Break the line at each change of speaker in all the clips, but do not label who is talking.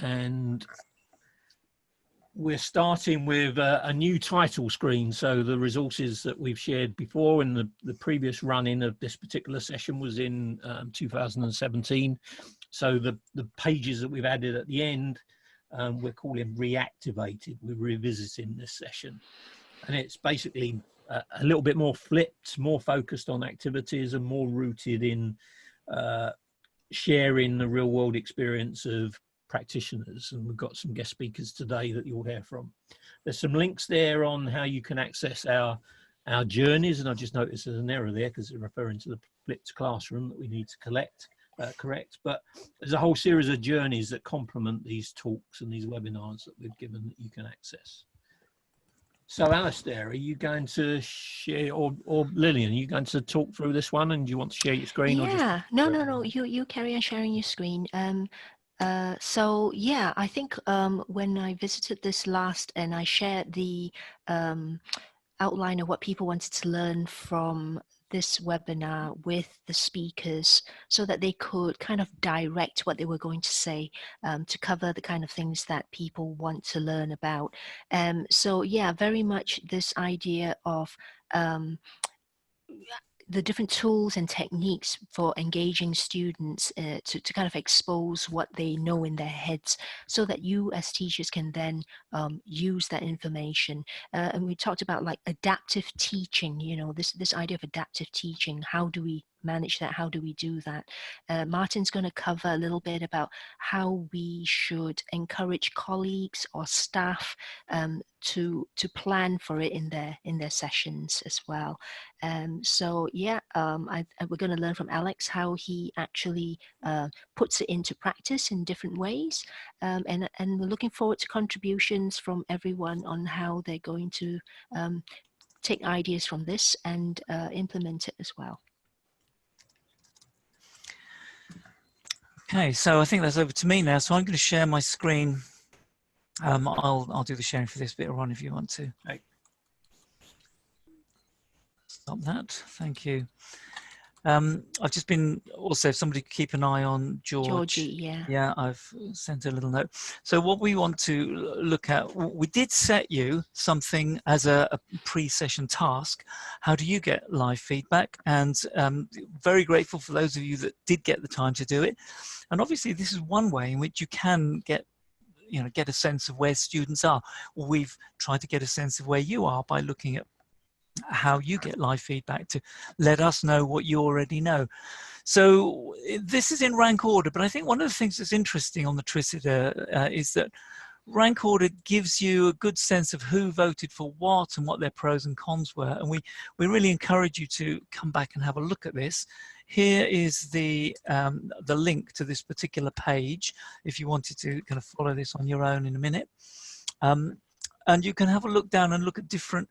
and we're starting with a new title screen. So the resources that we've shared before in the previous run-in of this particular session was in 2017. So the pages that we've added at the end, we're calling Reactivated. We're revisiting this session. And it's basically a little bit more flipped, more focused on activities and more rooted in sharing the real world experience of practitioners, and we've got some guest speakers today that you'll hear from. There's some links there on how you can access our journeys, and I've just noticed there's an error there because it's referring to the flipped classroom that we need to correct, but there's a whole series of journeys that complement these talks and these webinars that we've given that you can access. So Alistair, are you going to share, or Lillian, are you going to talk through this one, and do you want to share your screen?
Yeah,
or just...
no, you carry on sharing your screen. So yeah, I think when I visited this last and I shared the outline of what people wanted to learn from this webinar with the speakers so that they could kind of direct what they were going to say to cover the kind of things that people want to learn about. So yeah, very much this idea of the different tools and techniques for engaging students to kind of expose what they know in their heads so that you as teachers can then use that information. And we talked about like adaptive teaching, you know, this idea of adaptive teaching. How do we manage that? How do we do that? Martin's going to cover a little bit about how we should encourage colleagues or staff to plan for it in their sessions as well. So yeah, we're going to learn from Alex how he actually puts it into practice in different ways, and we're looking forward to contributions from everyone on how they're going to take ideas from this and implement it as well.
Okay, so I think that's over to me now. So I'm going to share my screen. I'll do the sharing for this bit, Ron, if you want to.
Right.
Stop that. Thank you. I've just been also, if somebody could keep an eye on
Georgie, yeah.
Yeah, I've sent a little note. So what we want to look at, we did set you something as a pre-session task. How do you get live feedback? And very grateful for those of you that did get the time to do it. And obviously this is one way in which you can get a sense of where students are. We've tried to get a sense of where you are by looking at how you get live feedback to let us know what you already know. So this is in rank order, but I think one of the things that's interesting on the Tricida is that rank order gives you a good sense of who voted for what and what their pros and cons were. And we really encourage you to come back and have a look at this. Here is the link to this particular page if you wanted to kind of follow this on your own in a minute. And you can have a look down and look at different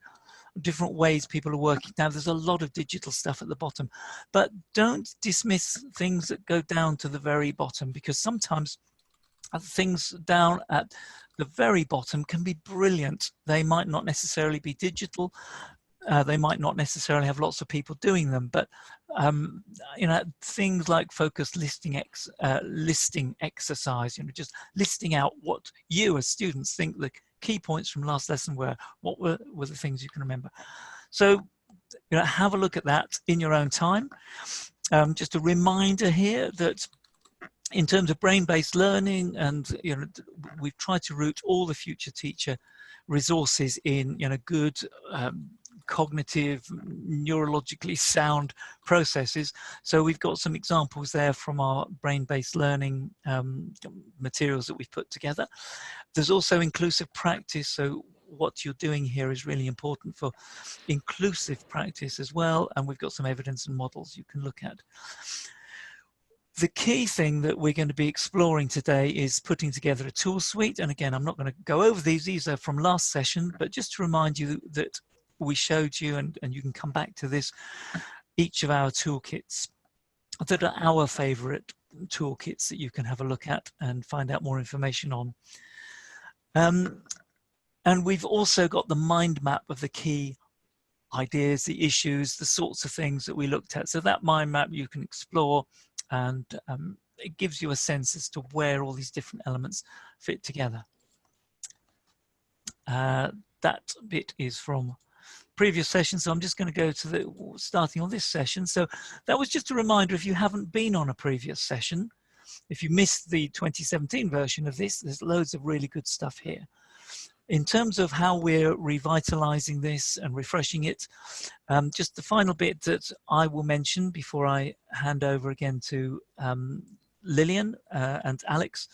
ways people are working. Now there's a lot of digital stuff at the bottom, but don't dismiss things that go down to the very bottom, because sometimes things down at the very bottom can be brilliant. They might not necessarily be digital, they might not necessarily have lots of people doing them, but things like focused listing exercise, just listing out what you as students think the key points from last lesson were. What were the things you can remember? So have a look at that in your own time. Just a reminder here that in terms of brain-based learning, and we've tried to root all the FutureTeacher resources in good cognitive, neurologically sound processes. So we've got some examples there from our brain-based learning materials that we've put together. There's also inclusive practice. So what you're doing here is really important for inclusive practice as well. And we've got some evidence and models you can look at. The key thing that we're going to be exploring today is putting together a tool suite. And again, I'm not going to go over these. These are from last session, but just to remind you that we showed you, and you can come back to this, each of our toolkits that are our favorite toolkits that you can have a look at and find out more information on. And we've also got the mind map of the key ideas, the issues, the sorts of things that we looked at. So that mind map you can explore and it gives you a sense as to where all these different elements fit together. That bit is from previous session, so I'm just going to go to the starting on this session. So that was just a reminder, if you haven't been on a previous session, if you missed the 2017 version of this, there's loads of really good stuff here. In terms of how we're revitalizing this and refreshing it, just the final bit that I will mention before I hand over again to Lillian and Alex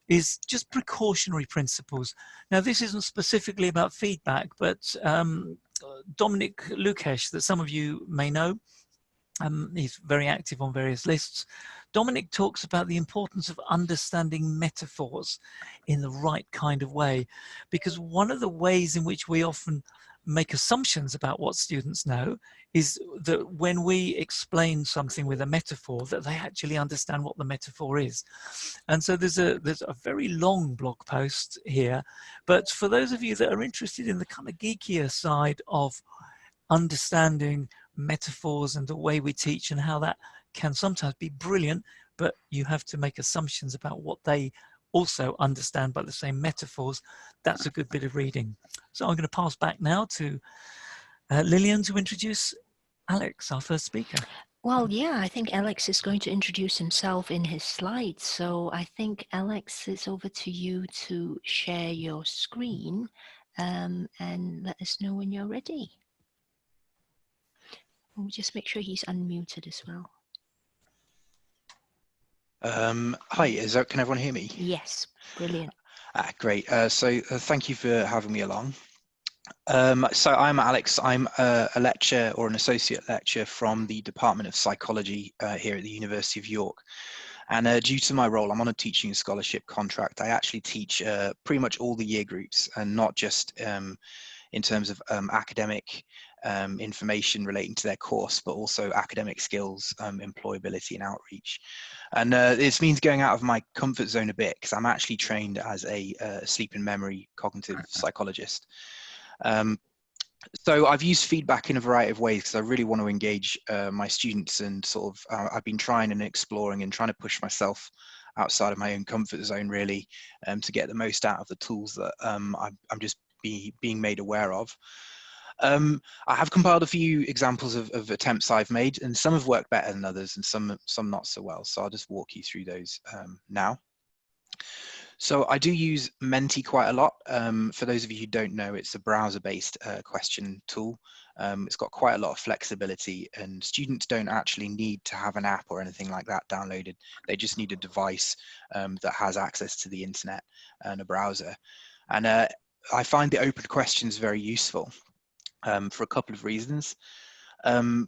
is just precautionary principles. Now, this isn't specifically about feedback, but Dominic Lukesh, that some of you may know, he's very active on various lists. Dominic talks about the importance of understanding metaphors in the right kind of way, because one of the ways in which we often make assumptions about what students know is that when we explain something with a metaphor, that they actually understand what the metaphor is. And so there's a very long blog post here, but for those of you that are interested in the kind of geekier side of understanding metaphors and the way we teach and how that can sometimes be brilliant, but you have to make assumptions about what they also understand by the same metaphors, that's a good bit of reading. So I'm going to pass back now to Lillian to introduce Alex, our first speaker.
Well, yeah, I think Alex is going to introduce himself in his slides. So I think, Alex, it's over to you to share your screen and let us know when you're ready. We'll just make sure he's unmuted as well.
Hi, can everyone hear me?
Yes, brilliant.
Great. So thank you for having me along. So I'm Alex. I'm a lecturer or an associate lecturer from the Department of Psychology here at the University of York. And due to my role, I'm on a teaching scholarship contract. I actually teach pretty much all the year groups, and not just in terms of academic information relating to their course, but also academic skills, employability and outreach. And this means going out of my comfort zone a bit, because I'm actually trained as a sleep and memory cognitive psychologist. So I've used feedback in a variety of ways because I really want to engage my students, and sort of I've been trying and exploring and trying to push myself outside of my own comfort zone, really, to get the most out of the tools that I'm just being made aware of. I have compiled a few examples of attempts I've made, and some have worked better than others, and some not so well. So I'll just walk you through those now. So I do use Mentee quite a lot. For those of you who don't know, it's a browser-based question tool. It's got quite a lot of flexibility, and students don't actually need to have an app or anything like that downloaded. They just need a device that has access to the internet and a browser. And I find the open questions very useful for a couple of reasons.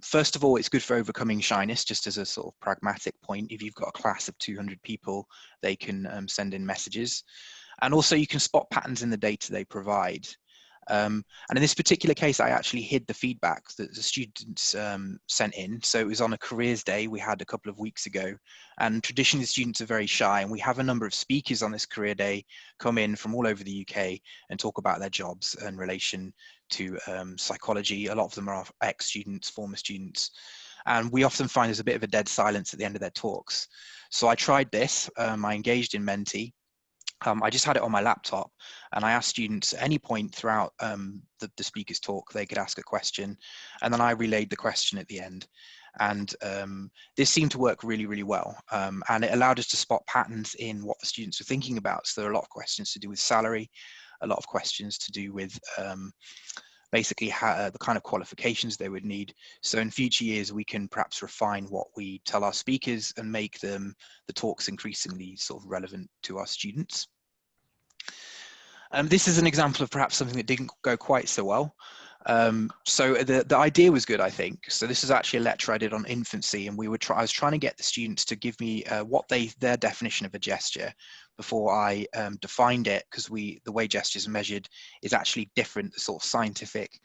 First of all, it's good for overcoming shyness, just as a sort of pragmatic point. If you've got a class of 200 people, they can send in messages. And also you can spot patterns in the data they provide. And in this particular case, I actually hid the feedback that the students sent in. So it was on a careers day we had a couple of weeks ago. And traditionally, students are very shy. And we have a number of speakers on this career day come in from all over the UK and talk about their jobs in relation to psychology. A lot of them are ex-students, former students. And we often find there's a bit of a dead silence at the end of their talks. So I tried this. I engaged in Mentee. I just had it on my laptop, and I asked students at any point throughout the speaker's talk, they could ask a question, and then I relayed the question at the end. And this seemed to work really, really well. And it allowed us to spot patterns in what the students were thinking about. So there are a lot of questions to do with salary, a lot of questions to do with basically the kind of qualifications they would need. So in future years, we can perhaps refine what we tell our speakers and make the talks increasingly sort of relevant to our students. This is an example of perhaps something that didn't go quite so well. So the idea was good, I think. So this is actually a lecture I did on infancy, and I was trying to get the students to give me their definition of a gesture before I defined it, because the way gestures are measured is actually different. The sort of scientific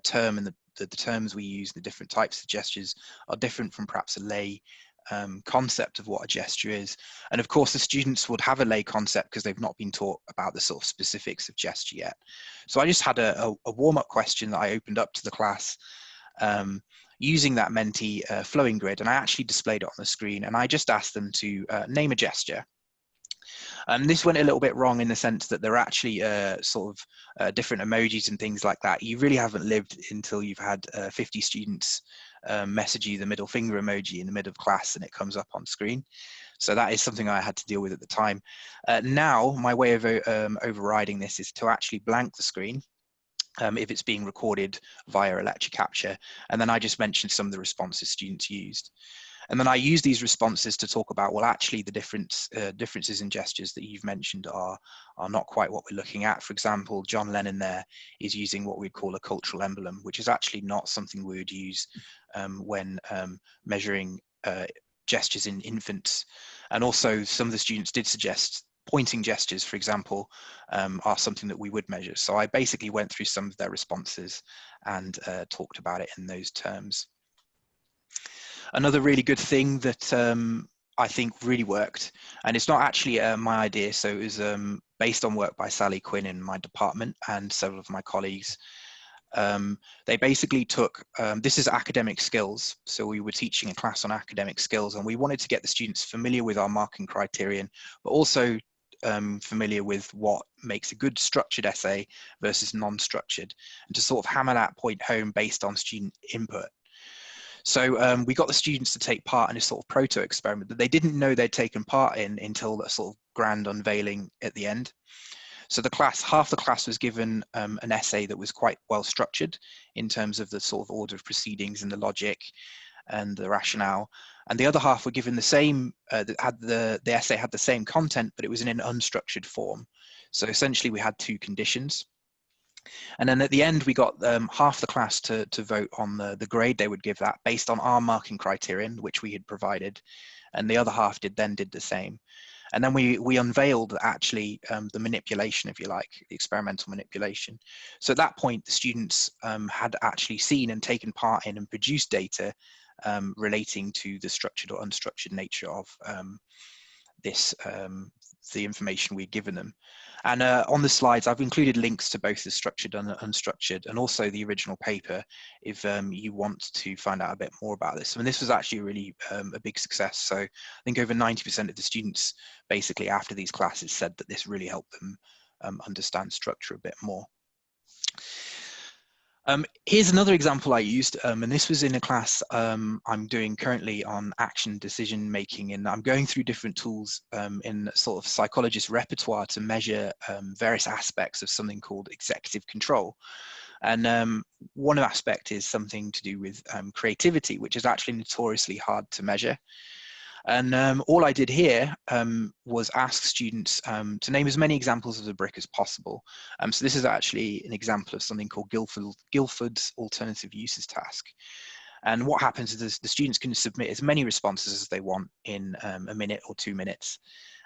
term and the terms we use, the different types of gestures are different from perhaps a lay concept of what a gesture is. And of course the students would have a lay concept because they've not been taught about the sort of specifics of gesture yet. So I just had a warm-up question that I opened up to the class, using that mentee flowing grid, and I actually displayed it on the screen, and I just asked them to name a gesture. This went a little bit wrong in the sense that there are actually different emojis and things like that. You really haven't lived until you've had 50 students message you the middle finger emoji in the middle of class and it comes up on screen. So that is something I had to deal with at the time. Now, my way of overriding this is to actually blank the screen if it's being recorded via a lecture capture. And then I just mentioned some of the responses students used. And then I use these responses to talk about, well, actually the differences in gestures that you've mentioned are not quite what we're looking at. For example, John Lennon there is using what we'd call a cultural emblem, which is actually not something we would use when measuring gestures in infants. And also some of the students did suggest pointing gestures, for example, are something that we would measure. So I basically went through some of their responses and talked about it in those terms. Another really good thing that I think really worked, and it's not actually my idea, so it was based on work by Sally Quinn in my department and several of my colleagues. They basically took, this is academic skills, so we were teaching a class on academic skills, and we wanted to get the students familiar with our marking criterion, but also familiar with what makes a good structured essay versus non-structured, and to sort of hammer that point home based on student input. So we got the students to take part in a sort of proto experiment that they didn't know they'd taken part in until the sort of grand unveiling at the end. So the class, half the class was given an essay that was quite well structured in terms of the sort of order of proceedings and the logic and the rationale. And the other half were given the same, the essay had the same content, but it was in an unstructured form. So essentially we had two conditions. And then at the end, we got half the class to vote on the grade they would give that based on our marking criterion, which we had provided. And the other half did the same. And then we unveiled actually the manipulation, if you like, the experimental manipulation. So at that point, the students had actually seen and taken part in and produced data relating to the structured or unstructured nature of the information we'd given them. And on the slides, I've included links to both the structured and unstructured, and also the original paper if you want to find out a bit more about this. I mean, this was actually really a big success. So I think over 90% of the students basically after these classes said that this really helped them understand structure a bit more. Here's another example I used, and this was in a class I'm doing currently on action decision making, and I'm going through different tools in sort of psychologist repertoire to measure various aspects of something called executive control. And one aspect is something to do with creativity, which is actually notoriously hard to measure. And all I did here was ask students to name as many examples of the brick as possible. So this is actually an example of something called Guilford's alternative uses task. And what happens is the students can submit as many responses as they want in a minute or 2 minutes.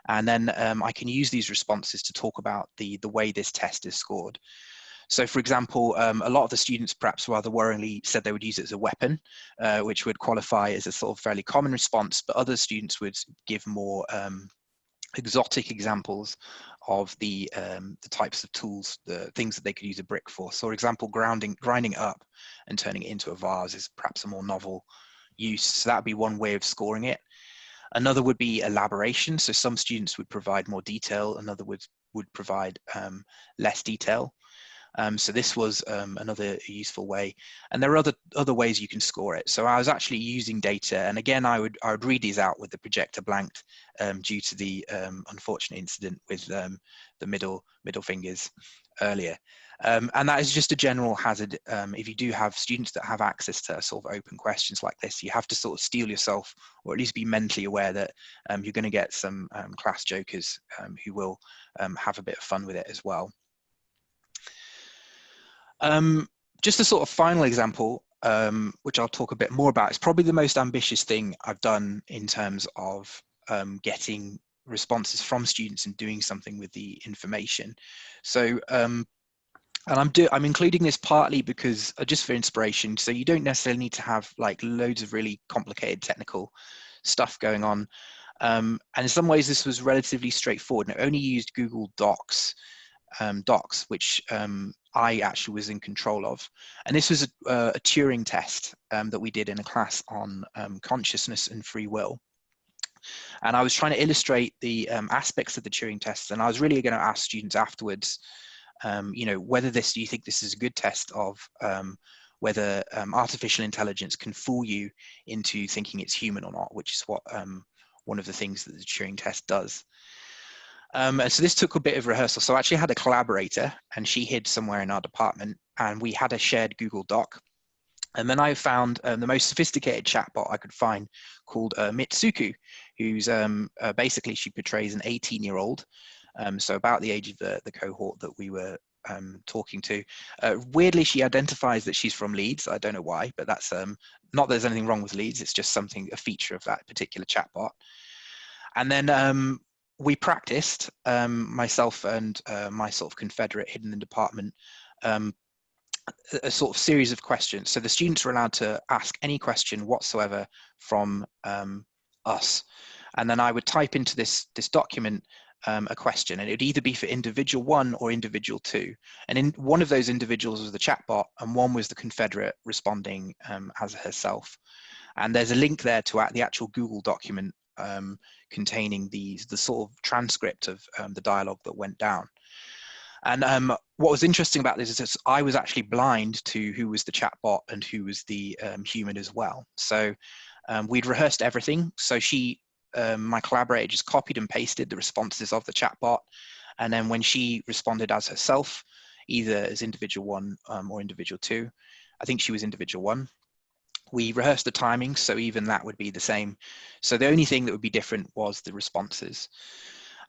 And then I can use these responses to talk about the way this test is scored. So for example, a lot of the students perhaps rather worryingly said they would use it as a weapon, which would qualify as a sort of fairly common response, but other students would give more exotic examples of the types of tools, the things that they could use a brick for. So for example, grinding it up and turning it into a vase is perhaps a more novel use. So that would be one way of scoring it. Another would be elaboration. So some students would provide more detail, another would provide less detail. So this was another useful way, and there are other ways you can score it. So I was actually using data, and again I would read these out with the projector blanked due to the unfortunate incident with the middle fingers earlier. And that is just a general hazard. If you do have students that have access to sort of open questions like this, you have to sort of steel yourself, or at least be mentally aware that you're going to get some class jokers who will have a bit of fun with it as well. Just a sort of final example, which I'll talk a bit more about, is probably the most ambitious thing I've done in terms of getting responses from students and doing something with the information. So, and I'm including this partly because just for inspiration. So you don't necessarily need to have like loads of really complicated technical stuff going on. And in some ways this was relatively straightforward, and it only used Google Docs docs, which I actually was in control of. And this was a Turing test that we did in a class on consciousness and free will. And I was trying to illustrate the aspects of the Turing test. And I was really going to ask students afterwards, you know, whether do you think this is a good test of whether artificial intelligence can fool you into thinking it's human or not, which is what one of the things that the Turing test does. And so this took a bit of rehearsal. So I actually had a collaborator, and she hid somewhere in our department, and we had a shared Google Doc. And then I found the most sophisticated chatbot I could find called Mitsuku, who's basically, she portrays an 18-year-old, so about the age of the cohort that we were talking to. Weirdly, she identifies that she's from Leeds. I don't know why, but that's not that there's anything wrong with Leeds. It's just a feature of that particular chatbot. And then we practiced, myself and my sort of confederate hidden in the department, a sort of series of questions. So the students were allowed to ask any question whatsoever from us. And then I would type into this document a question, and it would either be for individual 1 or individual 2. And in one of those individuals was the chatbot, and one was the confederate responding as herself. And there's a link there to the actual Google document containing the sort of transcript of the dialogue that went down. And what was interesting about this is that I was actually blind to who was the chatbot and who was the human as well. So we'd rehearsed everything. So my collaborator just copied and pasted the responses of the chatbot. And then when she responded as herself, either as individual 1 or individual 2, I think she was individual 1. We rehearsed the timing, so even that would be the same. So the only thing that would be different was the responses.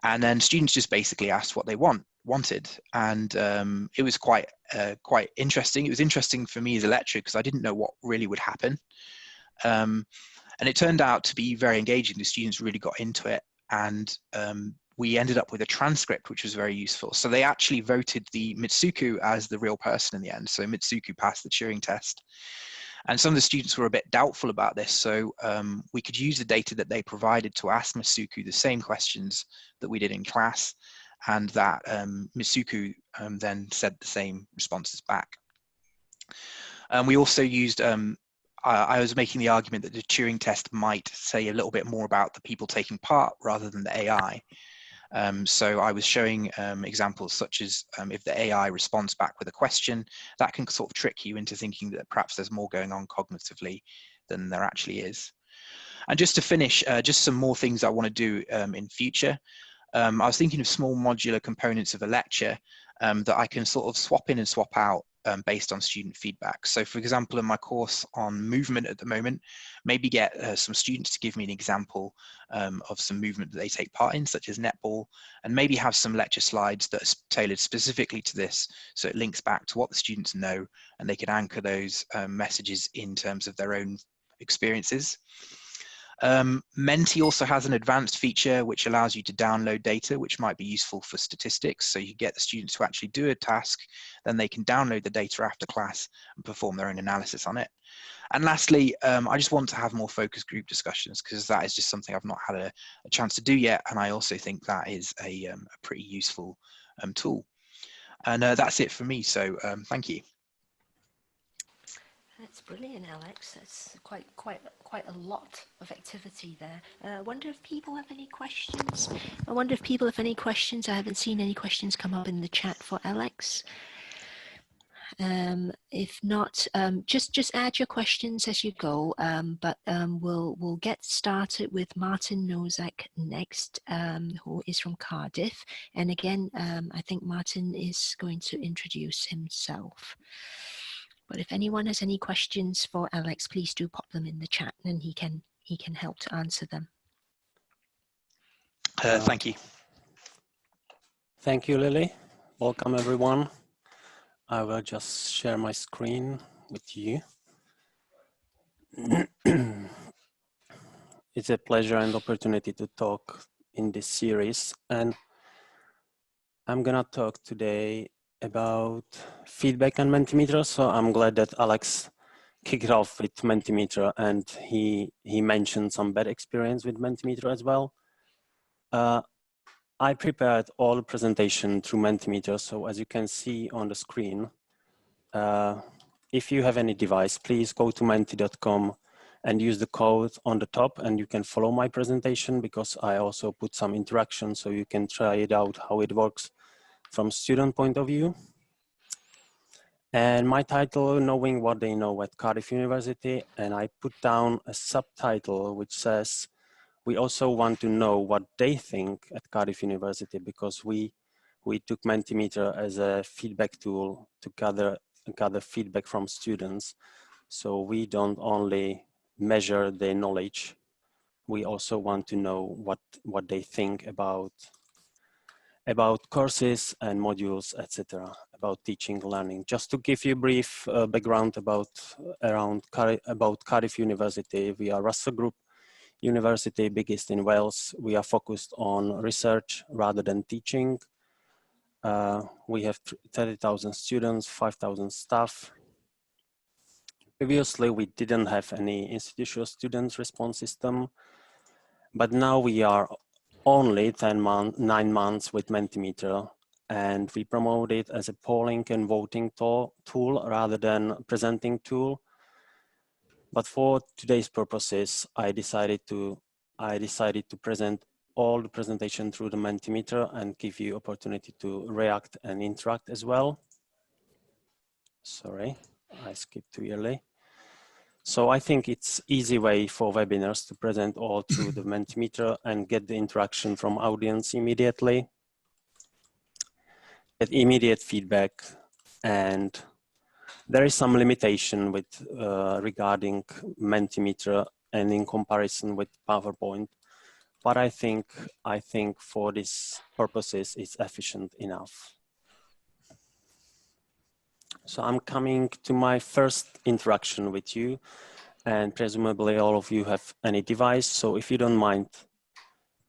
And then students just basically asked what they wanted. And it was quite interesting. It was interesting for me as a lecturer because I didn't know what really would happen. And it turned out to be very engaging. The students really got into it. And we ended up with a transcript, which was very useful. So they actually voted the Mitsuku as the real person in the end. So Mitsuku passed the Turing test. And some of the students were a bit doubtful about this. So we could use the data that they provided to ask Mitsuku the same questions that we did in class. And that Mitsuku then said the same responses back. We also used, I was making the argument that the Turing test might say a little bit more about the people taking part rather than the AI. So I was showing examples such as if the AI responds back with a question, that can sort of trick you into thinking that perhaps there's more going on cognitively than there actually is. And just to finish, just some more things I want to do in future. I was thinking of small modular components of a lecture that I can sort of swap in and swap out based on student feedback. So for example, in my course on movement at the moment, maybe get some students to give me an example of some movement that they take part in, such as netball, and maybe have some lecture slides that are tailored specifically to this, so it links back to what the students know, and they can anchor those messages in terms of their own experiences. Mentee also has an advanced feature which allows you to download data, which might be useful for statistics. So you get the students to actually do a task, then they can download the data after class and perform their own analysis on it. And lastly, I just want to have more focus group discussions because that is just something I've not had a chance to do yet. And I also think that is a pretty useful tool. And that's it for me. So thank you.
That's brilliant, Alex. That's quite a lot of activity there. I wonder if people have any questions. I haven't seen any questions come up in the chat for Alex. If not, just add your questions as you go. But we'll get started with Martin Nozak next, who is from Cardiff. And again, I think Martin is going to introduce himself. But if anyone has any questions for Alex, please do pop them in the chat, and he can help to answer them.
Thank you.
Thank you, Lily. Welcome, everyone. I will just share my screen with you. It's a pleasure and opportunity to talk in this series, and I'm gonna talk today about feedback and Mentimeter. So I'm glad that Alex kicked off with Mentimeter, and he mentioned some bad experience with Mentimeter as well. I prepared all the presentation through Mentimeter. So as you can see on the screen, if you have any device, please go to menti.com and use the code on the top, and you can follow my presentation, because I also put some interaction so you can try it out how it works from student point of view. And my title, Knowing What They Know at Cardiff University, and I put down a subtitle which says, we also want to know what they think at Cardiff University, because we took Mentimeter as a feedback tool to gather feedback from students. So we don't only measure their knowledge, we also want to know what they think about courses and modules, etc., about teaching, learning. Just to give you a brief background about Cardiff University, we are Russell Group University, biggest in Wales. We are focused on research rather than teaching. We have 30,000 students, 5,000 staff. Previously, we didn't have any institutional student response system, but now we are only 9 months with Mentimeter, and we promote it as a polling and voting tool rather than presenting tool. But for today's purposes, I decided to present all the presentation through the Mentimeter and give you opportunity to react and interact as well. Sorry, I skipped too early. So I think it's easy way for webinars to present all through the Mentimeter and get the interaction from audience immediately, get immediate feedback, and there is some limitation with regarding Mentimeter and in comparison with PowerPoint, but I think for these purposes it's efficient enough. So I'm coming to my first interaction with you, and presumably all of you have any device. So if you don't mind,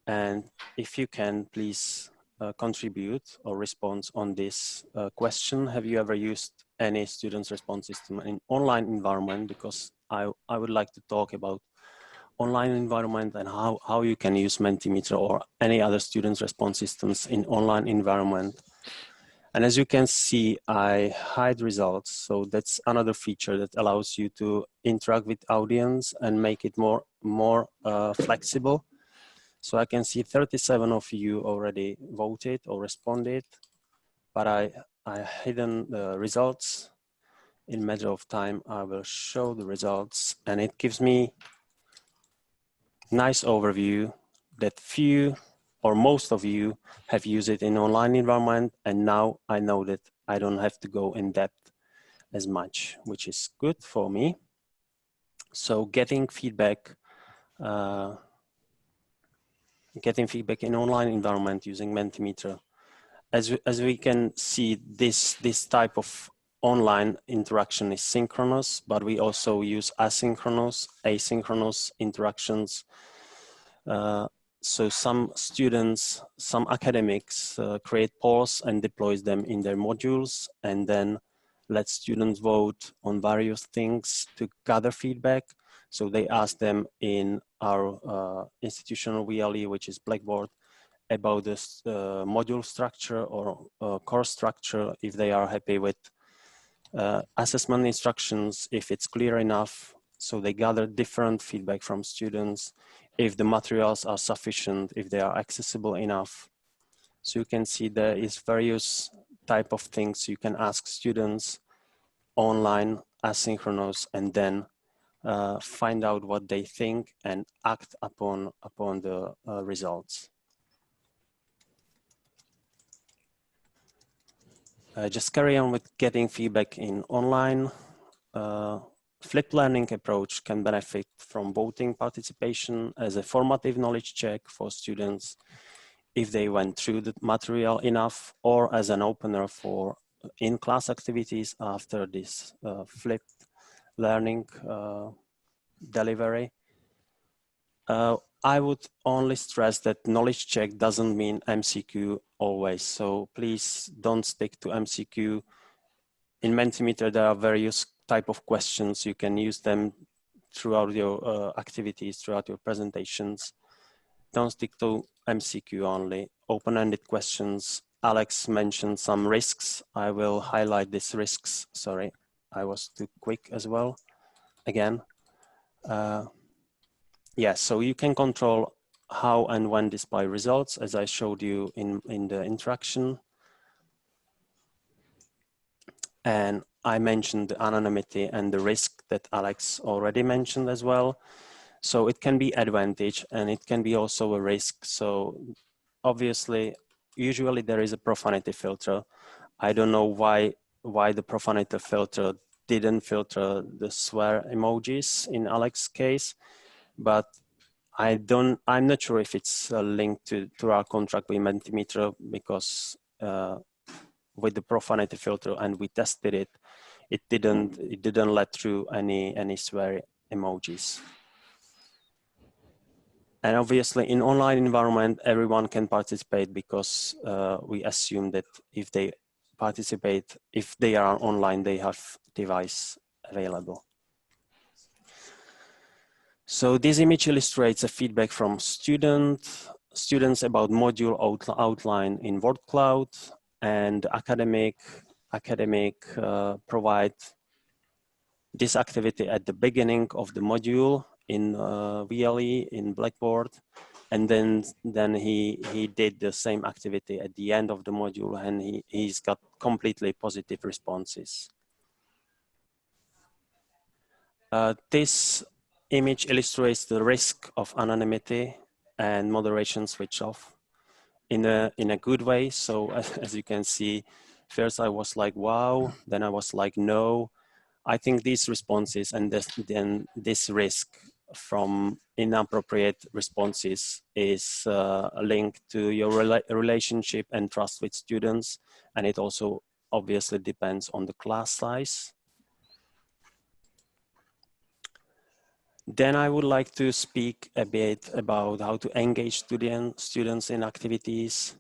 and if you can, please contribute or respond on this question. Have you ever used any students' response system in online environment? Because I would like to talk about online environment and how you can use Mentimeter or any other students' response systems in online environment. And as you can see, I hide results. So that's another feature that allows you to interact with audience and make it more flexible. So I can see 37 of you already voted or responded, but I hidden the results. In matter of time, I will show the results, and it gives me nice overview that few or most of you have used it in online environment, and now I know that I don't have to go in depth as much, which is good for me. So getting feedback in online environment using Mentimeter. As we can see, this type of online interaction is synchronous, but we also use asynchronous interactions. So some students, some academics create polls and deploys them in their modules, and then let students vote on various things to gather feedback. So they ask them in our institutional VLE, which is Blackboard, about this module structure or course structure, if they are happy with assessment instructions, if it's clear enough. So they gather different feedback from students, if the materials are sufficient, if they are accessible enough. So you can see there is various type of things you can ask students online, asynchronous, and then find out what they think and act upon the results. Just carry on with getting feedback in online. Flipped learning approach can benefit from voting participation as a formative knowledge check for students if they went through the material enough, or as an opener for in-class activities after this flipped learning delivery. I would only stress that knowledge check doesn't mean MCQ always. So please don't stick to MCQ. In Mentimeter, there are various type of questions. You can use them throughout your activities, throughout your presentations. don't stick to MCQ only. Open-ended questions. Alex mentioned some risks. I will highlight these risks. Sorry, I was too quick as well. Again, yes, so you can control how and when display results, as I showed you in the interaction. And I mentioned the anonymity and the risk that Alex already mentioned as well. So it can be advantage and it can be also a risk. So obviously, usually there is a profanity filter. I don't know why the profanity filter didn't filter the swear emojis in Alex's case, but I'm not sure if it's linked to our contract with Mentimeter, because with the profanity filter and we tested it, it didn't let through any swear emojis. And obviously in online environment, everyone can participate, because we assume that if they participate, if they are online, they have device available. So this image illustrates a feedback from students about module outline in word cloud, and academic provide this activity at the beginning of the module in VLE in Blackboard, and then he did the same activity at the end of the module, and he's got completely positive responses. This image illustrates the risk of anonymity and moderation switch off in a good way. So as you can see, first I was like, wow, then I was like, no. I think these responses and then this risk from inappropriate responses is linked to your relationship and trust with students. And it also obviously depends on the class size. Then I would like to speak a bit about how to engage students in activities.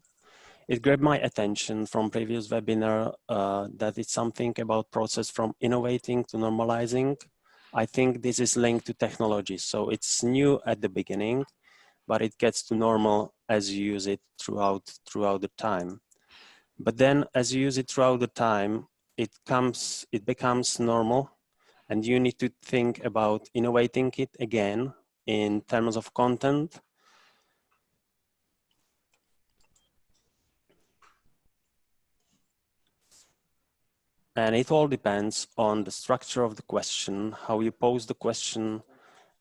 It grabbed my attention from previous webinar that it's something about process from innovating to normalizing. I think this is linked to technology. So it's new at the beginning, but it gets to normal as you use it throughout the time. But then as you use it throughout the time, it becomes normal, and you need to think about innovating it again in terms of content. And it all depends on the structure of the question, how you pose the question,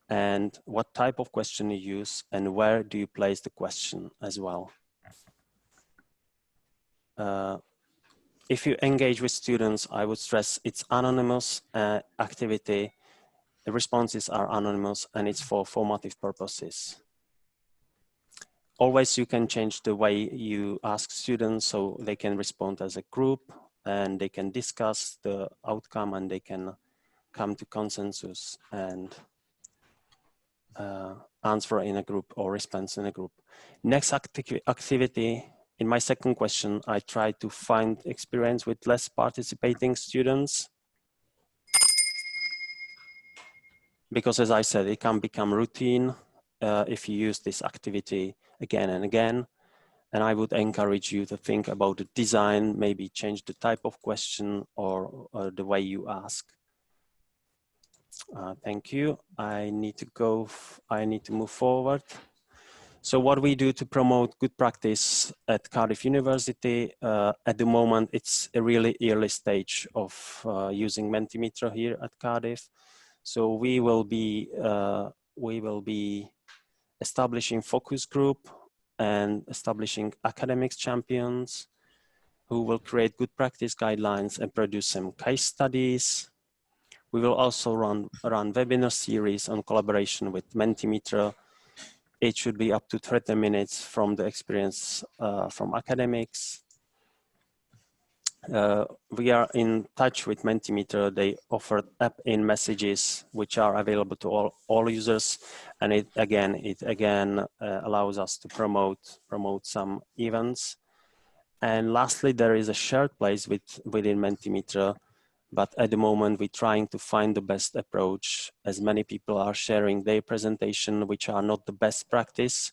and what type of question you use, and where do you place the question as well. If you engage with students, I would stress it's anonymous activity. The responses are anonymous, and it's for formative purposes. Always you can change the way you ask students so they can respond as a group, and they can discuss the outcome, and they can come to consensus and answer in a group or response in a group. Next activity, in my second question, I try to find experience with less participating students, because as I said, it can become routine if you use this activity again and again. And I would encourage you to think about the design, maybe change the type of question or the way you ask. Thank you. I need to move forward. So what we do to promote good practice at Cardiff University, at the moment, it's a really early stage of using Mentimeter here at Cardiff. So we will be establishing focus group and establishing academics champions who will create good practice guidelines and produce some case studies. We will also run webinar series on collaboration with Mentimeter. It should be up to 30 minutes from the experience from academics. We are in touch with Mentimeter. They offer app-in messages which are available to all users, and it again allows us to promote some events. And lastly, there is a shared place within Mentimeter, but at the moment we're trying to find the best approach, as many people are sharing their presentation which are not the best practice.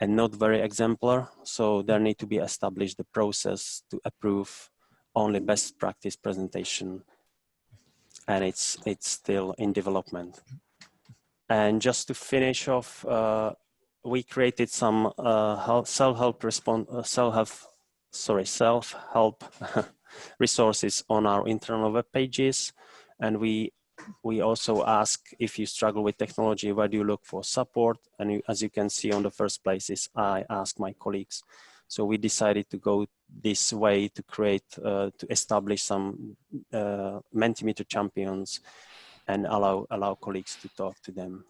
and not very exemplar. So there need to be established the process to approve only best practice presentation, and it's still in development. And just to finish off, we created some self-help resources on our internal web pages, and we also ask, if you struggle with technology, where do you look for support? And as you can see on the first place is I ask my colleagues. So we decided to go this way to create, to establish some Mentimeter champions and allow colleagues to talk to them.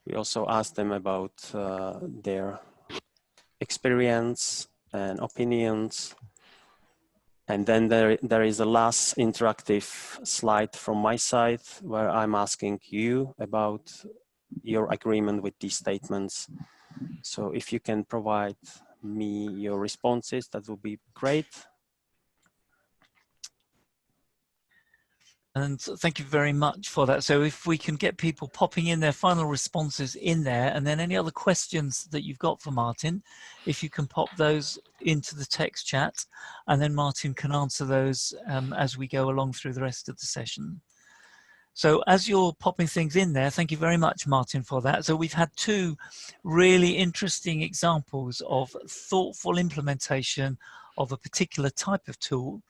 We also asked them about their experience and opinions. And then there is a last interactive slide from my side where I'm asking you about your agreement with these statements. So if you can provide me your responses, that would be great.
And thank you very much for that. So if we can get people popping in their final responses in there, and then any other questions that you've got for Martin, if you can pop those into the text chat, and then Martin can answer those as we go along through the rest of the session. So as you're popping things in there, thank you very much, Martin, for that. So we've had two really interesting examples of thoughtful implementation of a particular type of tool.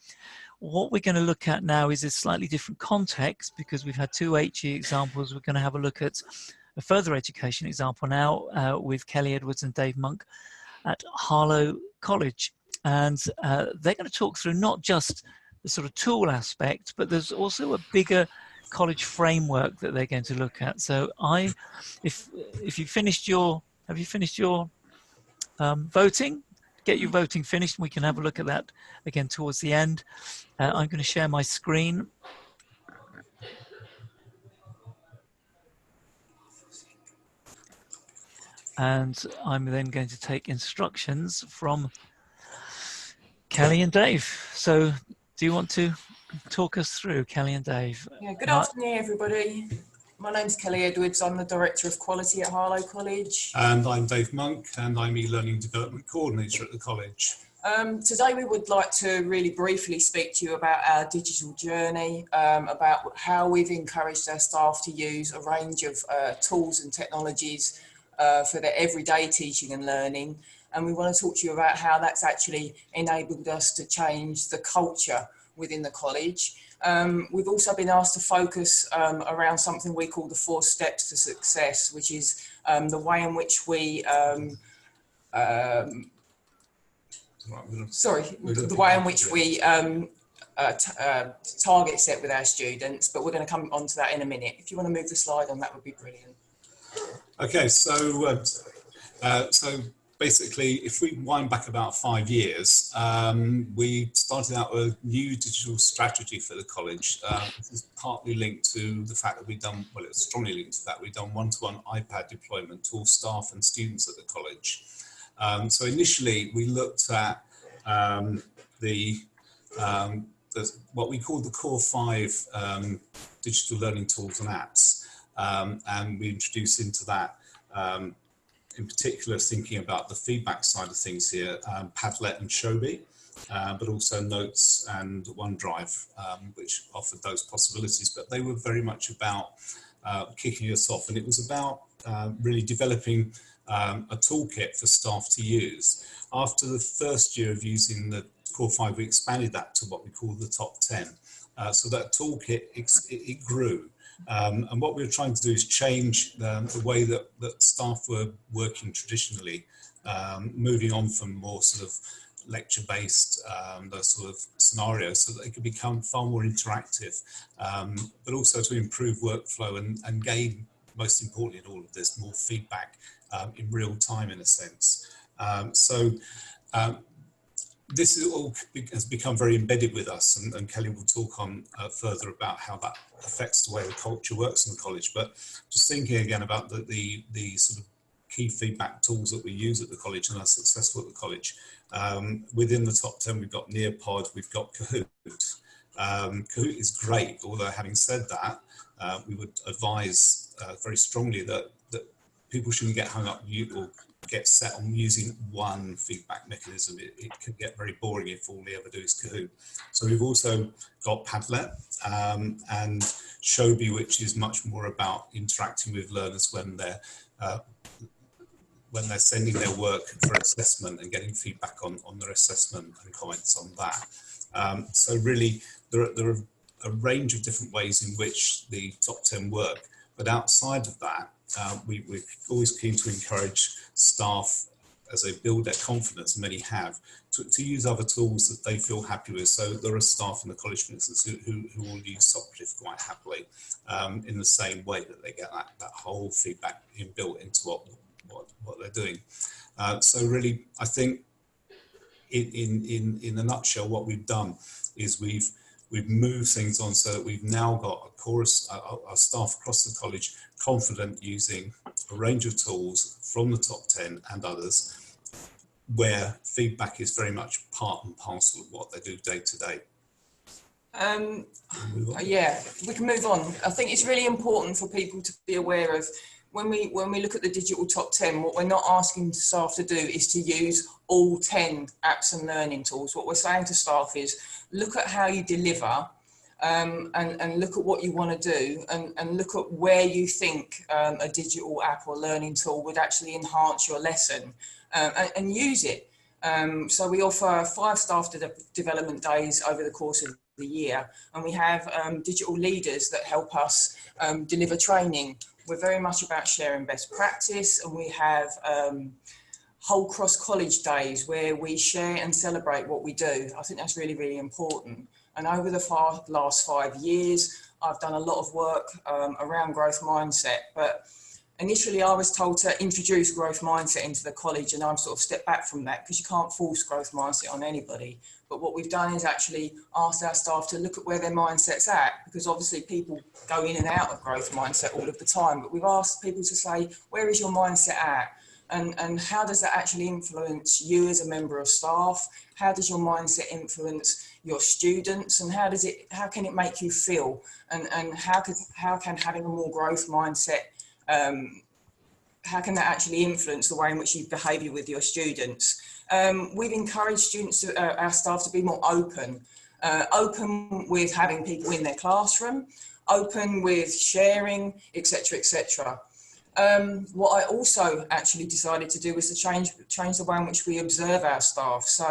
What we're going to look at now is a slightly different context, because we've had two HE examples. We're going to have a look at a further education example now with Kelly Edwards and Dave Monk at Harlow College. And they're going to talk through not just the sort of tool aspect, but there's also a bigger college framework that they're going to look at. So if you finished your, have you finished your voting? Get your voting finished, and we can have a look at that again towards the end. I'm going to share my screen. And I'm then going to take instructions from Kelly and Dave. So do you want to talk us through, Kelly and Dave?
Yeah, good afternoon, everybody. My name's Kelly Edwards. I'm the Director of Quality at Harlow College.
And I'm Dave Monk, and I'm e-learning development coordinator at the college.
Today we would like to really briefly speak to you about our digital journey, about how we've encouraged our staff to use a range of tools and technologies for their everyday teaching and learning. And we want to talk to you about how that's actually enabled us to change the culture within the college. We've also been asked to focus around something we call the 4 steps to success, which is the way in which we target set with our students, but we're going to come on to that in a minute. If you want to move the slide on, that would be brilliant.
Okay, so basically, if we wind back about 5 years, we started out a new digital strategy for the college. This is partly linked to the fact that we've done, well, it's strongly linked to that, we've done one-to-one iPad deployment to all staff and students at the college. So initially, we looked at what we call the core 5 digital learning tools and apps, and we introduced into that in particular thinking about the feedback side of things here, Padlet and Shobi, but also Notes and OneDrive, which offered those possibilities, but they were very much about kicking us off, and it was about really developing a toolkit for staff to use. After the first year of using the core 5, we expanded that to what we call the top 10. So that toolkit, it grew. And what we were trying to do is change the way that staff were working traditionally, moving on from more sort of lecture-based, those sort of scenarios, so that they could become far more interactive, but also to improve workflow and gain, most importantly in all of this, more feedback in real time, in a sense. This is all has become very embedded with us, and Kelly will talk on further about how that affects the way the culture works in the college. But just thinking again about the sort of key feedback tools that we use at the college and are successful at the college. Within the top 10, we've got Nearpod, we've got Kahoot. Kahoot is great, although having said that, we would advise very strongly that people shouldn't get hung up or get set on using one feedback mechanism. It can get very boring if all they ever do is Kahoot. So we've also got Padlet and Shobi, which is much more about interacting with learners when they're sending their work for assessment and getting feedback on their assessment and comments on that. So really, there are a range of different ways in which the top 10 work, but outside of that, we're always keen to encourage staff as they build their confidence, and many have, to use other tools that they feel happy with. So there are staff in the college, for instance, who will use Socrative quite happily in the same way that they get that whole feedback inbuilt into what they're doing. So really, I think in a nutshell, what we've done is we've moved things on so that we've now got a chorus, our staff across the college confident using a range of tools from the top 10 and others, where feedback is very much part and parcel of what they do day to day.
Yeah, we can move on. I think it's really important for people to be aware of when we look at the digital top 10, what we're not asking staff to do is to use all 10 apps and learning tools. What we're saying to staff is look at how you deliver and look at what you want to do and look at where you think a digital app or learning tool would actually enhance your lesson and use it. So we offer 5 staff development days over the course of the year, and we have digital leaders that help us deliver training. We're very much about sharing best practice, and we have whole cross-college days where we share and celebrate what we do. I think that's really, really important. And over the last 5 years, I've done a lot of work around growth mindset, but initially I was told to introduce growth mindset into the college, and I'm sort of stepped back from that because you can't force growth mindset on anybody. But what we've done is actually asked our staff to look at where their mindset's at, because obviously people go in and out of growth mindset all of the time, but we've asked people to say, where is your mindset at? And how does that actually influence you as a member of staff? How does your mindset influence your students? And how can it make you feel? And how can having a more growth mindset, how can that actually influence the way in which you behave with your students? We've encouraged students, our staff, to be more open with having people in their classroom, open with sharing, etc., etc. What I also actually decided to do was to change the way in which we observe our staff. So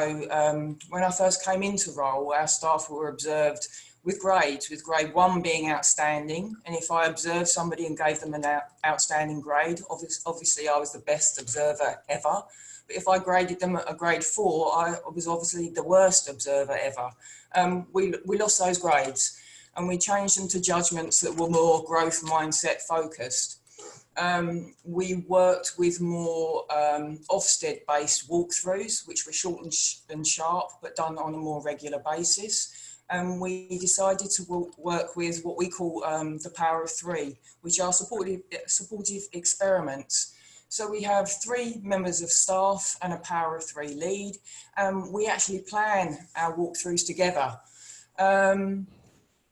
when I first came into role, our staff were observed with grades, with grade 1 being outstanding. And if I observed somebody and gave them an outstanding grade, obviously I was the best observer ever. But if I graded them at a grade 4, I was obviously the worst observer ever. We lost those grades, and we changed them to judgments that were more growth mindset focused. We worked with more Ofsted-based walkthroughs, which were short and sharp, but done on a more regular basis. And we decided to work with what we call the Power of 3, which are supportive experiments. So we have 3 members of staff and a Power of 3 lead. We actually plan our walkthroughs together.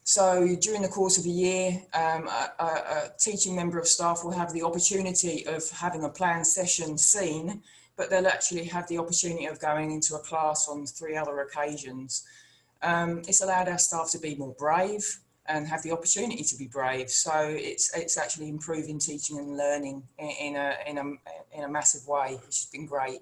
So during the course of a year, a teaching member of staff will have the opportunity of having a planned session seen, but they'll actually have the opportunity of going into a class on 3 other occasions. It's allowed our staff to be more brave and have the opportunity to be brave. So it's actually improving teaching and learning in a massive way, which has been great.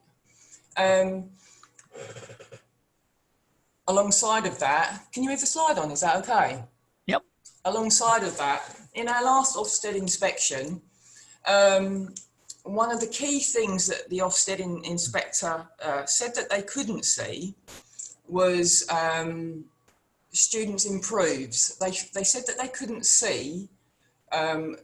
Alongside of that, can you move the slide on? Is that okay?
Yep.
Alongside of that, in our last Ofsted inspection, one of the key things that the Ofsted inspector said that they couldn't see was students' improves. They said that they couldn't see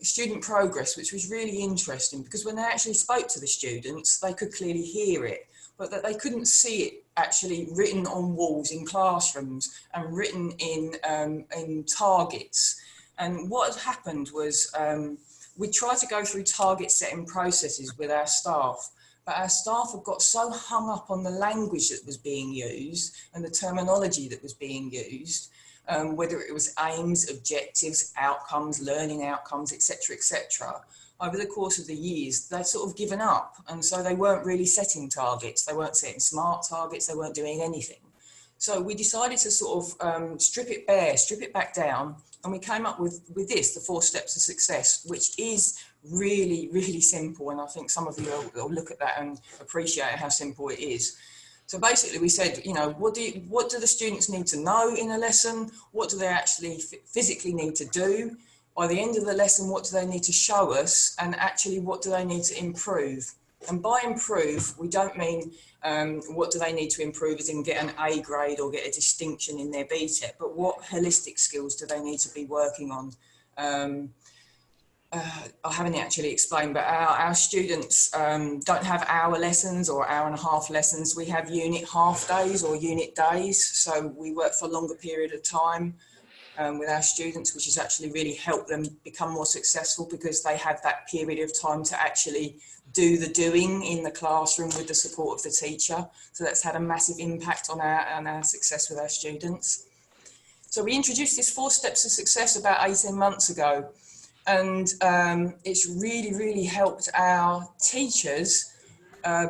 student progress, which was really interesting, because when they actually spoke to the students, they could clearly hear it, but that they couldn't see it actually written on walls in classrooms and written in targets. And what had happened was we tried to go through target setting processes with our staff, but our staff had got so hung up on the language that was being used and the terminology that was being used, whether it was aims, objectives, outcomes, learning outcomes, etc., etc., over the course of the years, they'd sort of given up. And so they weren't really setting targets. They weren't setting smart targets. They weren't doing anything. So we decided to sort of strip it bare, strip it back down. And we came up with this, the 4 steps to success, which is really, really simple. And I think some of you will look at that and appreciate how simple it is. So basically we said, you know, what do the students need to know in a lesson? What do they actually physically need to do? By the end of the lesson, what do they need to show us? And actually, what do they need to improve? And by improve, we don't mean what do they need to improve as in get an A grade or get a distinction in their BTEC, but what holistic skills do they need to be working on? I haven't actually explained, but our students don't have hour lessons or hour and a half lessons. We have unit half days or unit days. So we work for a longer period of time with our students, which has actually really helped them become more successful because they have that period of time to actually do the doing in the classroom with the support of the teacher. So that's had a massive impact on our success with our students. So we introduced this 4 steps of success about 18 months ago. And it's really, really helped our teachers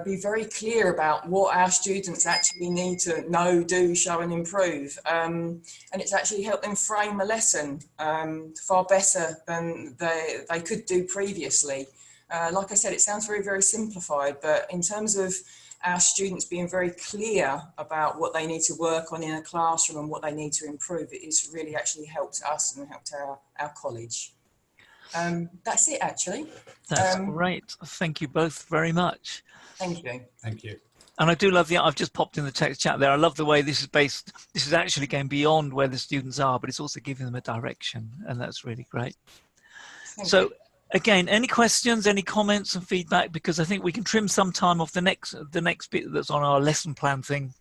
be very clear about what our students actually need to know, do, show and improve. And it's actually helped them frame a lesson far better than they could do previously. Like I said, it sounds very, very simplified, but in terms of our students being very clear about what they need to work on in a classroom and what they need to improve, it's really actually helped us and helped our college. That's it, actually.
That's great. Thank you both very much.
Thank you.
Thank you.
And I do love I've just popped in the text chat there. I love the way this is actually going beyond where the students are, but it's also giving them a direction. And that's really great. So again, any questions, any comments and feedback? Because I think we can trim some time off the next bit that's on our lesson plan thing.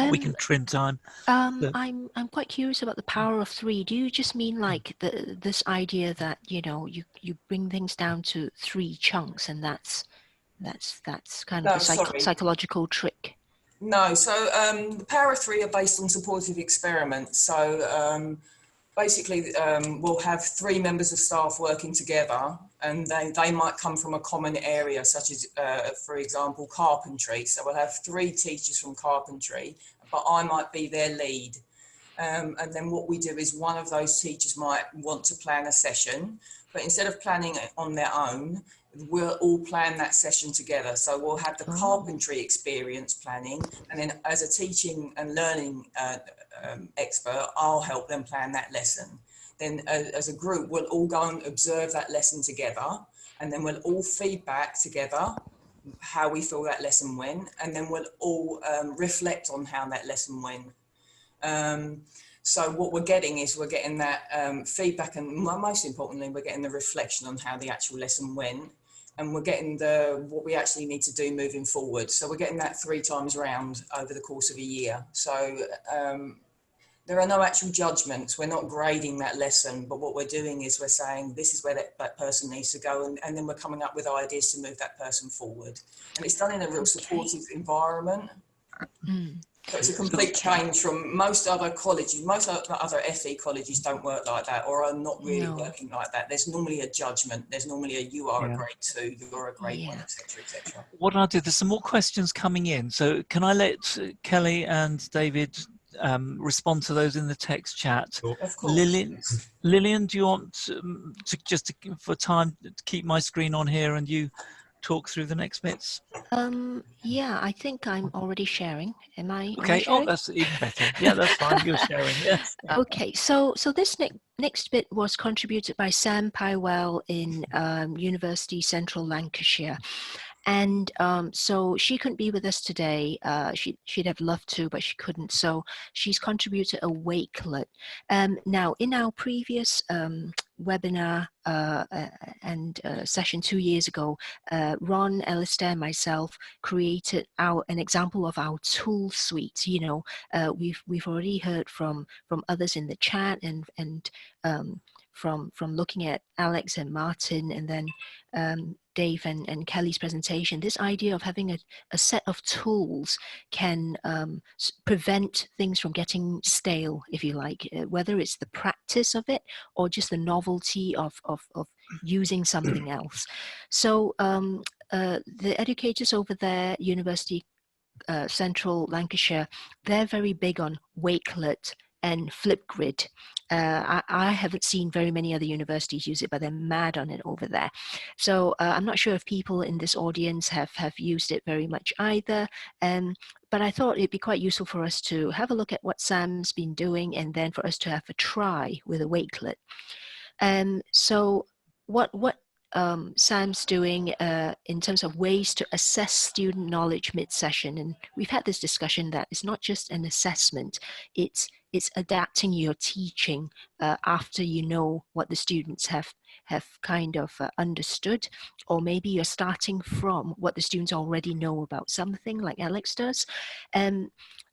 We can trim time.
I'm quite curious about the power of 3. Do you just mean like this idea that, you know, you bring things down to 3 chunks, and that's kind of a psychological trick?
No, so the power of 3 are based on supportive experiments. So basically we'll have 3 members of staff working together, and they might come from a common area, such as, for example, carpentry. So we'll have 3 teachers from carpentry, but I might be their lead. And then what we do is one of those teachers might want to plan a session, but instead of planning it on their own, we'll all plan that session together. So we'll have the carpentry experience planning, and then as a teaching and learning expert, I'll help them plan that lesson. Then as a group, we'll all go and observe that lesson together, and then we'll all feedback together how we feel that lesson went, and then we'll all reflect on how that lesson went. So what we're getting is we're getting that feedback, and most importantly, we're getting the reflection on how the actual lesson went, and we're getting what we actually need to do moving forward. So we're getting that 3 times round over the course of a year. So there are no actual judgments. We're not grading that lesson, but what we're doing is we're saying this is where that person needs to go, and then we're coming up with ideas to move that person forward. And it's done in a real supportive environment. So it's a complete change from most other colleges. Most other FE colleges don't work like that, or are not really working like that. There's normally a judgment. There's normally you are a grade 2, you're a grade 1, etc., etc.
What I'll do, there's some more questions coming in. So can I let Kelly and David respond to those in the text chat?
Of course.
Lillian, do you want for time to keep my screen on here and you talk through the next bits?
Yeah, I think I'm already sharing. Am I?
Okay. Oh, that's even better. Yeah, that's fine. You're sharing. Yes.
Okay. So this next bit was contributed by Sam Pywell in University Central Lancashire. And so she couldn't be with us today. She'd have loved to, but she couldn't. So she's contributed a Wakelet. Now, in our previous webinar and session 2 years ago, Ron, Alistair, and myself created an example of our tool suite. You know, we've already heard from others in the chat and from looking at Alex and Martin, and then Dave and Kelly's presentation, this idea of having a set of tools can prevent things from getting stale, if you like, whether it's the practice of it or just the novelty of using something else. So the educators over there, University Central Lancashire, they're very big on Wakelet and Flipgrid. I haven't seen very many other universities use it, but they're mad on it over there. So I'm not sure if people in this audience have used it very much either. But I thought it'd be quite useful for us to have a look at what Sam's been doing, and then for us to have a try with a Wakelet. So what Sam's doing in terms of ways to assess student knowledge mid-session, and we've had this discussion that it's not just an assessment, it's adapting your teaching after you know what the students have kind of understood, or maybe you're starting from what the students already know about something, like Alex does.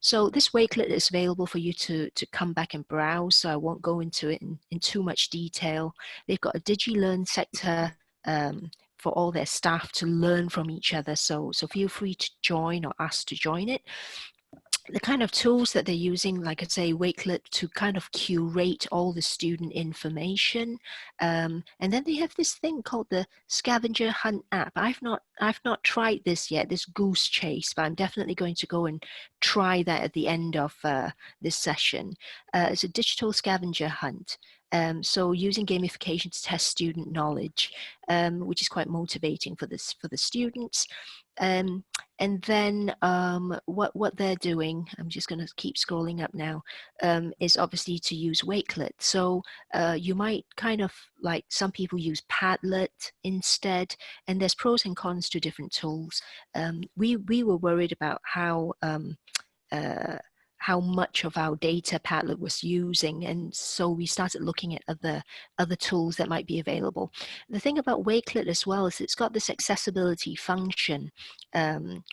So this Wakelet is available for you to come back and browse, so I won't go into it in too much detail. They've got a DigiLearn sector for all their staff to learn from each other, so feel free to join or ask to join it. The kind of tools that they're using, like I say, Wakelet to kind of curate all the student information, and then they have this thing called the scavenger hunt app. I've not tried this yet, this goose chase, but I'm definitely going to go and try that at the end of this session. It's a digital scavenger hunt. So using gamification to test student knowledge, which is quite motivating for the students. And then what they're doing, I'm just going to keep scrolling up now, is obviously to use Wakelet. So you might kind of, like some people use Padlet instead, and there's pros and cons to different tools. We were worried about how much of our data Padlet was using, and so we started looking at other tools that might be available. The thing about Wakelet as well is it's got this accessibility function,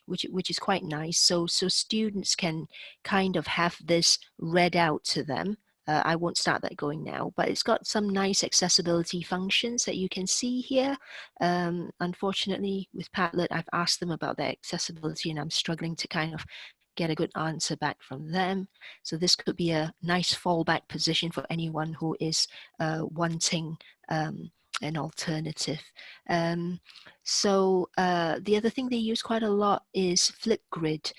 which is quite nice. So students can kind of have this read out to them. I won't start that going now, but it's got some nice accessibility functions that you can see here. Unfortunately, with Padlet, I've asked them about their accessibility, and I'm struggling to kind of get a good answer back from them. So this could be a nice fallback position for anyone who is wanting an alternative. So the other thing they use quite a lot is Flipgrid.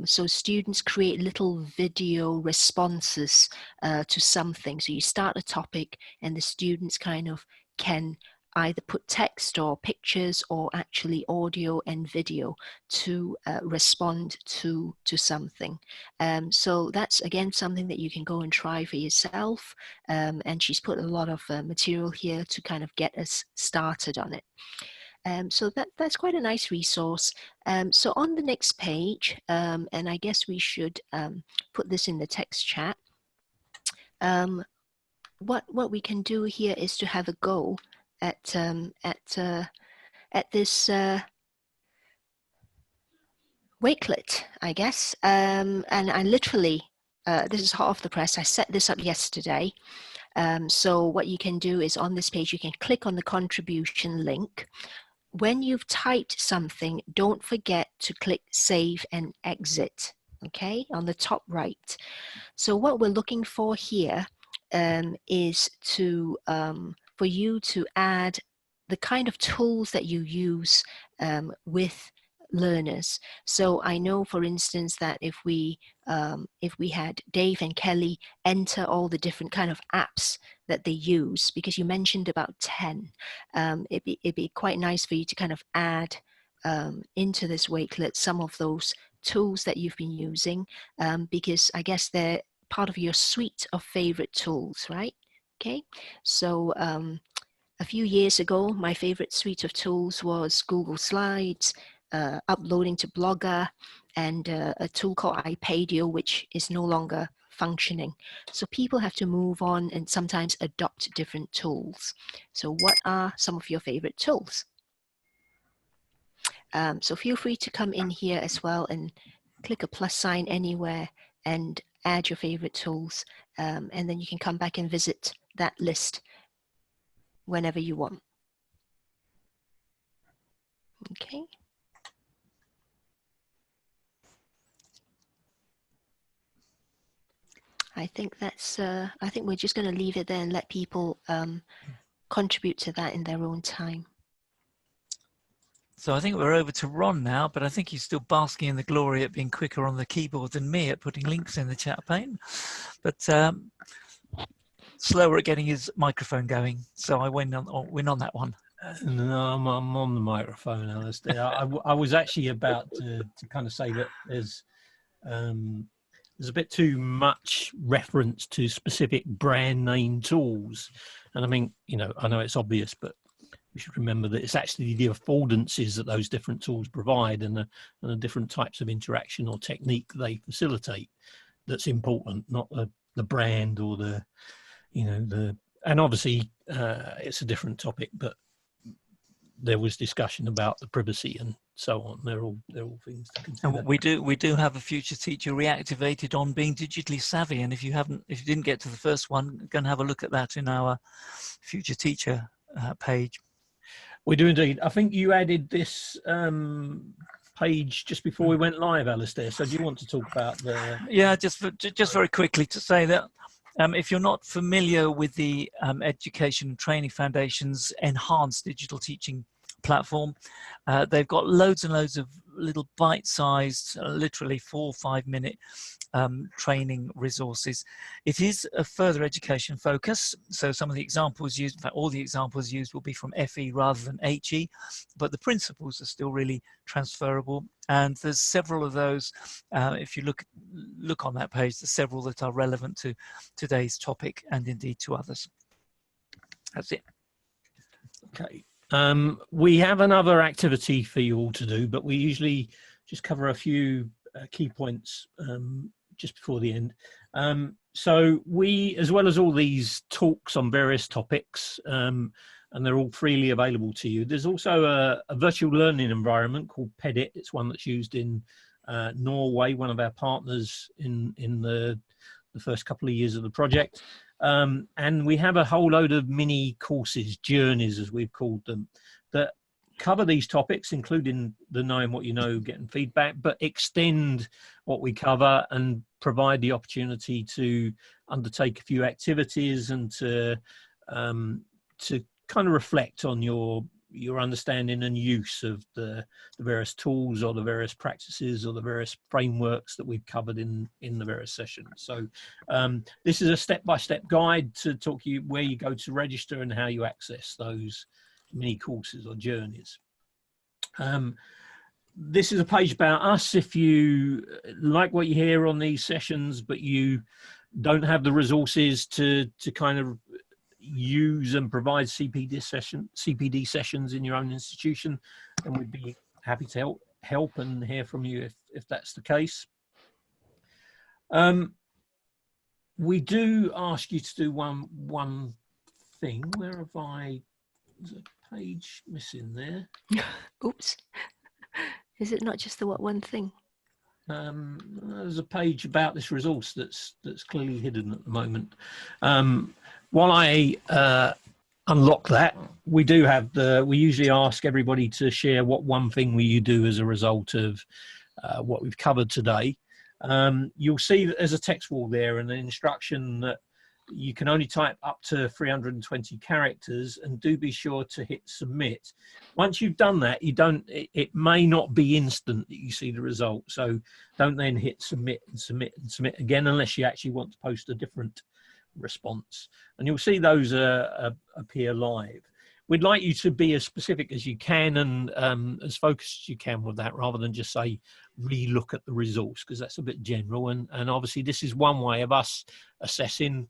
So students create little video responses to something. So you start a topic and the students kind of can either put text or pictures or actually audio and video to respond to something. So that's again something that you can go and try for yourself. And she's put a lot of material here to kind of get us started on it. So that's quite a nice resource. So on the next page, and I guess we should put this in the text chat. What we can do here is to have a go at this Wakelet, I guess. And I literally, this is hot off the press, I set this up yesterday. So what you can do is on this page, you can click on the contribution link. When you've typed something, don't forget to click save and exit, okay, on the top right. So what we're looking for here is to for you to add the kind of tools that you use with learners. So I know, for instance, that if we had Dave and Kelly enter all the different kind of apps that they use, because you mentioned about 10, it'd be quite nice for you to kind of add into this Wakelet some of those tools that you've been using, because I guess they're part of your suite of favorite tools, right? Okay, so a few years ago, my favorite suite of tools was Google Slides, uploading to Blogger, and a tool called iPadio, which is no longer functioning. So people have to move on and sometimes adopt different tools. So what are some of your favorite tools? So feel free to come in here as well and click a plus sign anywhere and add your favorite tools. And then you can come back and visit that list whenever you want. Okay. I think that's. I think we're just going to leave it there and let people contribute to that in their own time.
So I think we're over to Ron now, but I think he's still basking in the glory at being quicker on the keyboard than me at putting links in the chat pane, but slower at getting his microphone going. So I win on that one.
No, I'm on the microphone, Alistair. I was actually about to kind of say that there's a bit too much reference to specific brand name tools. And I mean, you know, I know it's obvious, but we should remember that it's actually the affordances that those different tools provide and the different types of interaction or technique they facilitate that's important, not the brand or the, you know, and obviously it's a different topic, but there was discussion about the privacy and so on. They're all things to consider.
And we do have a Future Teacher Reactivated on being digitally savvy, and if you didn't get to the first one, go and have a look at that in our Future Teacher page.
We do indeed. I think you added this page just before we went live, Alistair. So do you want to talk about the?
Yeah, just very quickly to say that if you're not familiar with the Education and Training Foundation's enhanced digital teaching platform, they've got loads and loads of little bite-sized, literally 4 or 5 minute training resources. It is a further education focus, so some of the examples used, in fact all the examples used, will be from FE rather than HE, but the principles are still really transferable, and there's several of those. If you look on that page, there's several that are relevant to today's topic and indeed to others. That's it.
Okay. We have another activity for you all to do, but we usually just cover a few key points just before the end. So we, as well as all these talks on various topics, and they're all freely available to you, there's also a virtual learning environment called Pedit. It's one that's used in Norway, one of our partners in the first couple of years of the project. And we have a whole load of mini courses, journeys as we've called them, that cover these topics, including the knowing what you know, getting feedback, but extend what we cover and provide the opportunity to undertake a few activities and to kind of reflect on your understanding and use of the various tools or the various practices or the various frameworks that we've covered in the various sessions. So this is a step-by-step guide to talk you where you go to register and how you access those mini courses or journeys. This is a page about us. If you like what you hear on these sessions, but you don't have the resources to kind of use and provide CPD sessions in your own institution, and we'd be happy to help and hear from you if that's the case. We do ask you to do one thing. Where have there's a page missing there.
Oops. Is it not just the one thing?
There's a page about this resource that's clearly hidden at the moment. While I unlock that, we usually ask everybody to share what one thing will you do as a result of what we've covered today. You'll see that there's a text wall there and an instruction that you can only type up to 320 characters, and do be sure to hit submit. Once you've done that, it may not be instant that you see the result, so don't then hit submit and submit and submit again unless you actually want to post a different response, and you'll see those appear live. We'd like you to be as specific as you can and as focused as you can with that, rather than just say re-look at the resource, because that's a bit general, and obviously this is one way of us assessing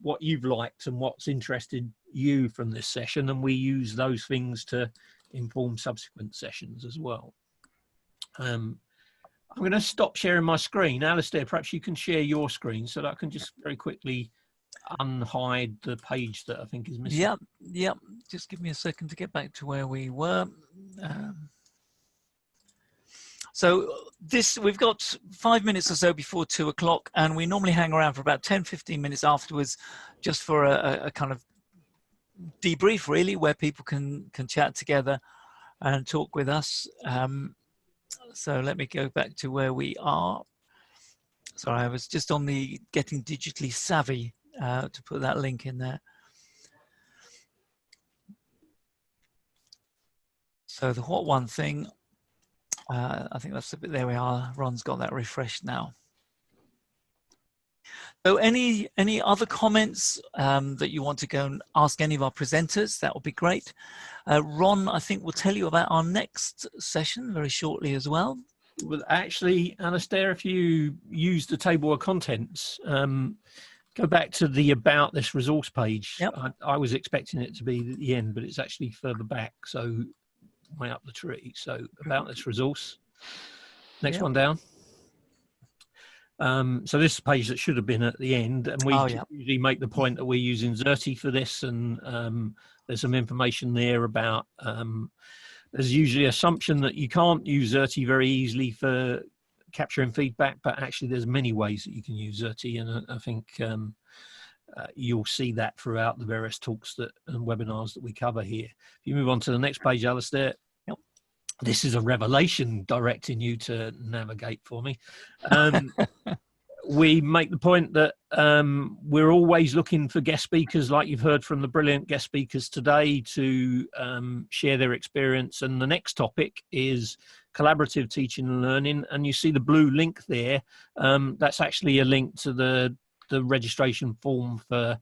what you've liked and what's interested you from this session, and we use those things to inform subsequent sessions as well. I'm going to stop sharing my screen. Alistair, perhaps you can share your screen so that I can just very quickly unhide the page that I think is missing.
Yeah. Just give me a second to get back to where we were. So we've got 5 minutes or so before 2 o'clock, and we normally hang around for about 10-15 minutes afterwards, just for a kind of debrief, really, where people can chat together and talk with us. So let me go back to where we are. Sorry, I was just on the getting digitally savvy to put that link in there. So the what one thing, I think that's a bit, there we are. Ron's got that refreshed now. So any other comments that you want to go and ask any of our presenters, that would be great. Ron, I think, will tell you about our next session very shortly as well.
Well, actually, Alistair, if you use the table of contents, go back to the About This resource page.
Yep.
I was expecting it to be at the end, but it's actually further back, so way up the tree. So About This resource. Next
Yep.
one down. So this is a page that should have been at the end, and we usually make the point that we're using Xerti for this, and there's some information there about there's usually an assumption that you can't use Xerti very easily for capturing feedback, but actually there's many ways that you can use Xerti, and I think you'll see that throughout the various talks and webinars that we cover here. If you move on to the next page, Alistair. This is a revelation directing you to navigate for me. We make the point that we're always looking for guest speakers, like you've heard from the brilliant guest speakers today, to share their experience. And the next topic is collaborative teaching and learning. And you see the blue link there. That's actually a link to the registration form for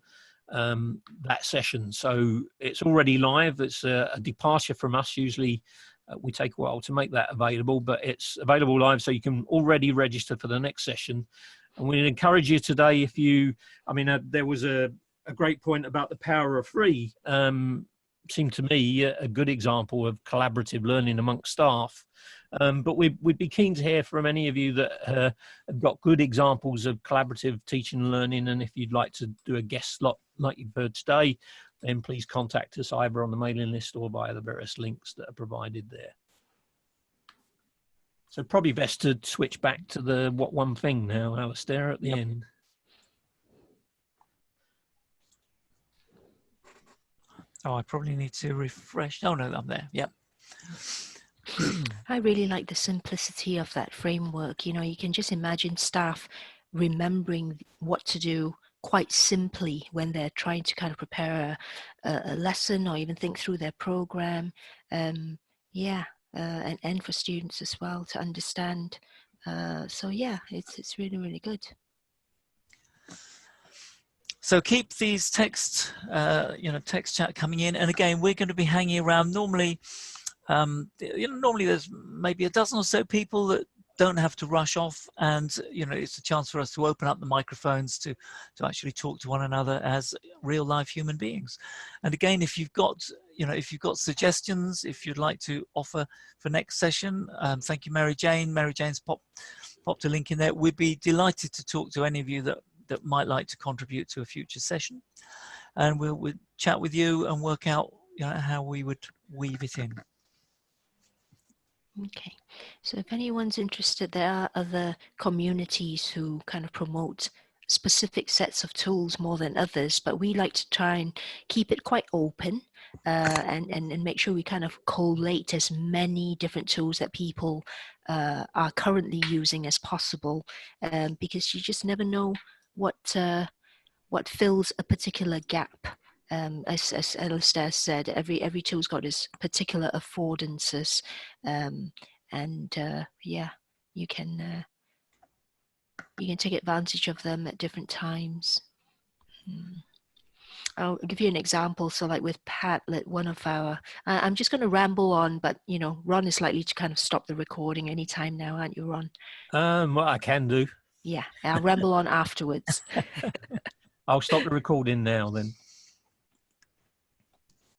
that session. So it's already live. It's a departure from us. Usually we take a while to make that available, but it's available live, so you can already register for the next session. And we encourage you today, if you, I mean, there was a great point about the power of free. Seemed to me a good example of collaborative learning amongst staff. But we'd be keen to hear from any of you that have got good examples of collaborative teaching and learning. And if you'd like to do a guest slot like you've heard today, then please contact us either on the mailing list or via the various links that are provided there. So probably best to switch back to the what one thing now, Alistair, at the end.
Oh, I probably need to refresh. Oh, no, I'm there. Yep.
I really like the simplicity of that framework. You know, you can just imagine staff remembering what to do quite simply when they're trying to kind of prepare a lesson or even think through their program. And for students as well to understand. So yeah, it's really, really good.
So keep these text chat coming in. And again, we're going to be hanging around. Normally, normally there's maybe a dozen or so people that don't have to rush off, and it's a chance for us to open up the microphones to actually talk to one another as real life human beings. And again, if you've got suggestions, if you'd like to offer for next session, thank you, Mary Jane. Mary Jane's popped a link in there. We'd be delighted to talk to any of you that might like to contribute to a future session, and we'll chat with you and work out how we would weave it in.
Okay, so if anyone's interested, there are other communities who kind of promote specific sets of tools more than others, but we like to try and keep it quite open and make sure we kind of collate as many different tools that people are currently using as possible, because you just never know what fills a particular gap. As Alistair said, every tool's got its particular affordances, you can take advantage of them at different times. I'll give you an example. So like with Padlet, one of our, I'm just going to ramble on, but Ron is likely to kind of stop the recording anytime now, aren't you, Ron?
Well, I can do.
Yeah, I'll ramble on afterwards.
I'll stop the recording now then.